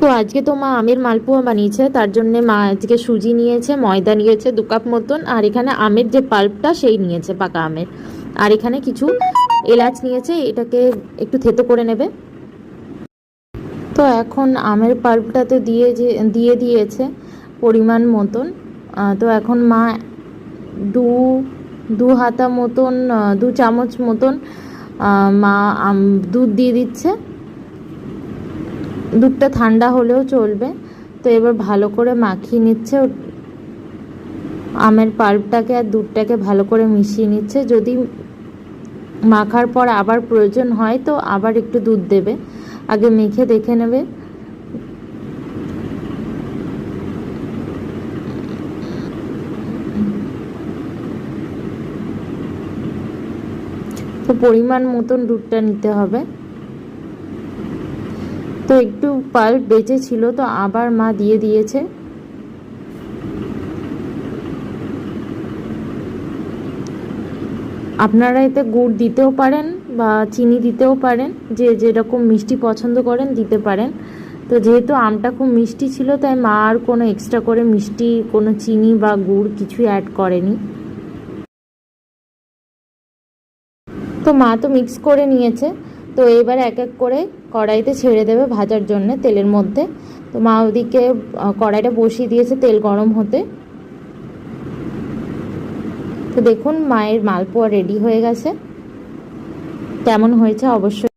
তো আজকে তো মা আমের মালপোয়া বানিয়েছে, তার জন্য মা আজকে সুজি নিয়েছে, ময়দা নিয়েছে 2 কাপ মতন, আর এখানে আমের যে পাল্পটা সেই নিয়েছে, পাকা আমের। আর এখানে কিছু এলাচ নিয়েছে, এটাকে একটু থেতো করে নেবে। তো এখন আমের পাল্পটা তো দিয়ে দিয়েছে পরিমাণ মতন। তো এখন মা দু দু হাতা মতন 2 চামচ মতন মা দুধ দিয়ে দিচ্ছে। দুধটা ঠান্ডা হলেও চলবে। তো এবার ভালো করে মাখিয়ে নিচ্ছে, আমের পাল্পটাকে আর দুধটাকে ভালো করে মিশিয়ে নিচ্ছে। যদি মাখার পর আবার প্রয়োজন হয় তো আবার একটু দুধ দেবে, আগে মেখে দেখে নেবে। তো পরিমাণ মতন দুধটা নিতে হবে। তো একটু পাল্প বেঁচে ছিল, তো আবার মা দিয়ে দিয়েছে। আপনারা এতে গুড় দিতেও পারেন বা চিনি দিতেও পারেন, যে যেরকম মিষ্টি পছন্দ করেন দিতে পারেন। তো যেহেতু আমটা খুব মিষ্টি ছিল, তাই মা আর কোনো এক্সট্রা করে মিষ্টি, কোনো চিনি বা গুড় কিছুই অ্যাড করেনি। তো মা তো মিক্স করে নিয়েছে। তো এবার এক এক করে কড়াইতে ছেড়ে দেবে ভাজার জন্য তেলের মধ্যে। তো মা ওদিকে কড়াইটা বসিয়ে দিয়েছে তেল গরম হতে। তো দেখুন মায়ের মালপোয়া রেডি হয়ে গেছে। কেমন হয়েছে অবশ্যই